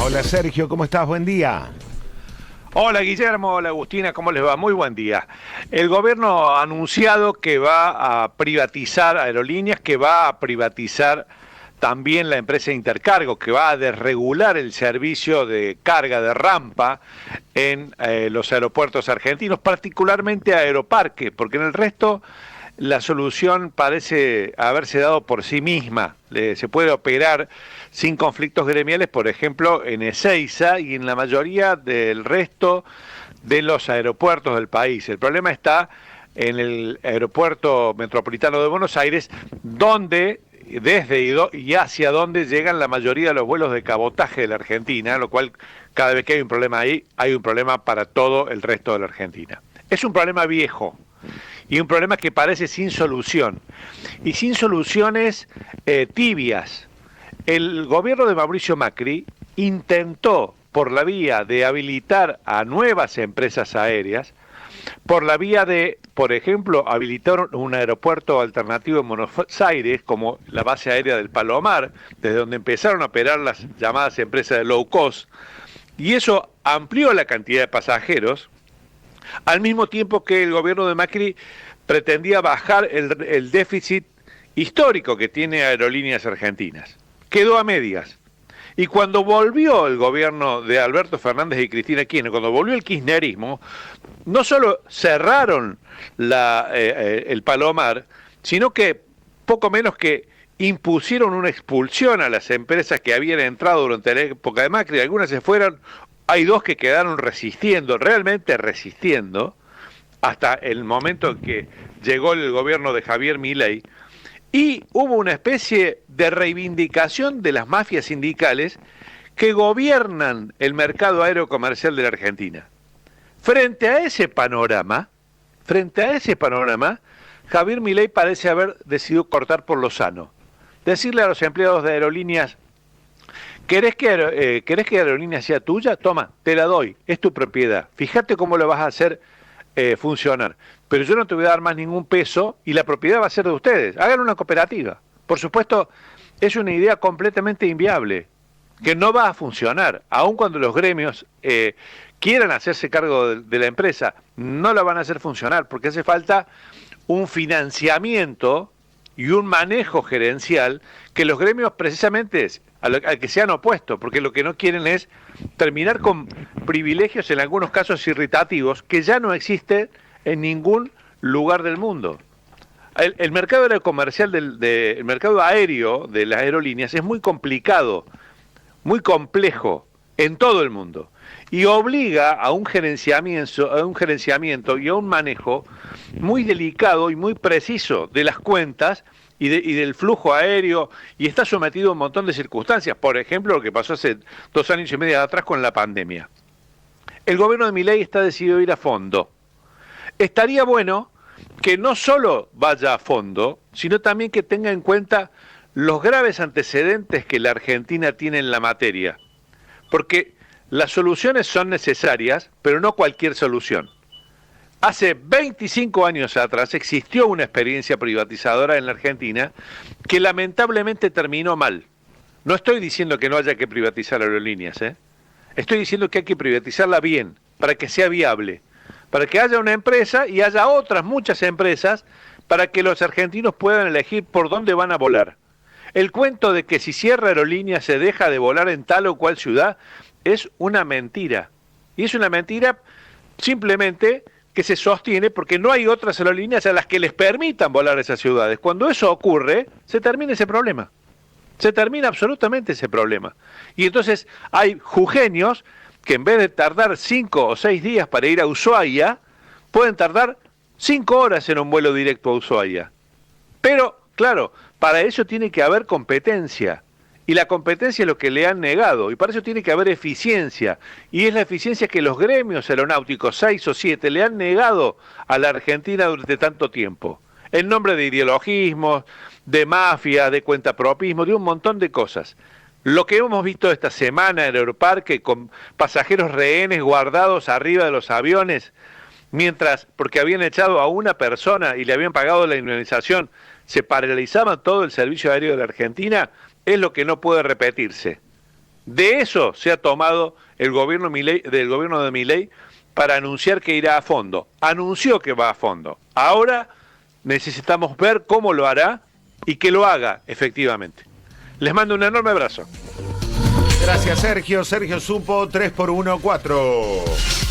Hola Sergio, ¿cómo estás? Buen día. Hola Guillermo, hola Agustina, ¿cómo les va? Muy buen día. El gobierno ha anunciado que va a privatizar aerolíneas, que va a privatizar también la empresa Intercargo, que va a desregular el servicio de carga de rampa en los aeropuertos argentinos, particularmente Aeroparque, porque en el resto la solución parece haberse dado por sí misma. Se puede operar sin conflictos gremiales, por ejemplo, en Ezeiza y en la mayoría del resto de los aeropuertos del país. El problema está en el aeropuerto metropolitano de Buenos Aires, donde desde y hacia donde llegan la mayoría de los vuelos de cabotaje de la Argentina, lo cual cada vez que hay un problema ahí, hay un problema para todo el resto de la Argentina. Es un problema viejo y un problema que parece sin solución y sin soluciones tibias. El gobierno de Mauricio Macri intentó por la vía de habilitar a nuevas empresas aéreas, por la vía de, por ejemplo, habilitar un aeropuerto alternativo en Buenos Aires, como la base aérea del Palomar, desde donde empezaron a operar las llamadas empresas de low cost, y eso amplió la cantidad de pasajeros, al mismo tiempo que el gobierno de Macri pretendía bajar el déficit histórico que tiene Aerolíneas Argentinas. Quedó a medias. Y cuando volvió el gobierno de Alberto Fernández y Cristina Kirchner, cuando volvió el kirchnerismo, no solo cerraron el Palomar, sino que poco menos que impusieron una expulsión a las empresas que habían entrado durante la época de Macri. Algunas se fueron, hay dos que quedaron resistiendo, realmente resistiendo, hasta el momento en que llegó el gobierno de Javier Milei, y hubo una especie de reivindicación de las mafias sindicales que gobiernan el mercado aéreo comercial de la Argentina. Frente a ese panorama, Javier Milei parece haber decidido cortar por lo sano. Decirle a los empleados de aerolíneas: ¿querés que Aerolíneas sea tuya? Toma, te la doy, es tu propiedad. Fíjate cómo lo vas a hacer funcionar. Pero yo no te voy a dar más ningún peso y la propiedad va a ser de ustedes. Hagan una cooperativa. Por supuesto, es una idea completamente inviable, que no va a funcionar. Aun cuando los gremios quieran hacerse cargo de la empresa, no la van a hacer funcionar, porque hace falta un financiamiento y un manejo gerencial que los gremios precisamente al que se han opuesto, porque lo que no quieren es terminar con privilegios en algunos casos irritativos que ya no existen en ningún lugar del mundo. El mercado aéreo comercial el mercado aéreo de las aerolíneas es muy complicado, muy complejo en todo el mundo, y obliga a un gerenciamiento y a un manejo muy delicado y muy preciso de las cuentas y del flujo aéreo, y está sometido a un montón de circunstancias. Por ejemplo, lo que pasó hace 2 años y medio atrás con la pandemia. El gobierno de Milei está decidido a ir a fondo. Estaría bueno que no solo vaya a fondo, sino también que tenga en cuenta los graves antecedentes que la Argentina tiene en la materia. Porque las soluciones son necesarias, pero no cualquier solución. Hace 25 años atrás existió una experiencia privatizadora en la Argentina que lamentablemente terminó mal. No estoy diciendo que no haya que privatizar aerolíneas, Estoy diciendo que hay que privatizarla bien, para que sea viable, para que haya una empresa y haya otras muchas empresas, para que los argentinos puedan elegir por dónde van a volar. El cuento de que si cierra aerolíneas se deja de volar en tal o cual ciudad es una mentira. Y es una mentira simplemente que se sostiene porque no hay otras aerolíneas a las que les permitan volar a esas ciudades. Cuando eso ocurre, se termina ese problema. Se termina absolutamente ese problema. Y entonces hay jujeños que en vez de tardar 5 o 6 días para ir a Ushuaia, pueden tardar 5 horas en un vuelo directo a Ushuaia. Pero, claro, para eso tiene que haber competencia. Y la competencia es lo que le han negado, y para eso tiene que haber eficiencia, y es la eficiencia que los gremios aeronáuticos, 6 o 7, le han negado a la Argentina durante tanto tiempo, en nombre de ideologismos, de mafia, de cuentapropismo, de un montón de cosas. Lo que hemos visto esta semana en Aeroparque, con pasajeros rehenes guardados arriba de los aviones, porque habían echado a una persona y le habían pagado la indemnización, se paralizaba todo el servicio aéreo de la Argentina, es lo que no puede repetirse. De eso se ha tomado el gobierno del gobierno de Milei para anunciar que irá a fondo. Anunció que va a fondo. Ahora necesitamos ver cómo lo hará y que lo haga efectivamente. Les mando un enorme abrazo. Gracias, Sergio. Sergio Supo, 3x1, 4.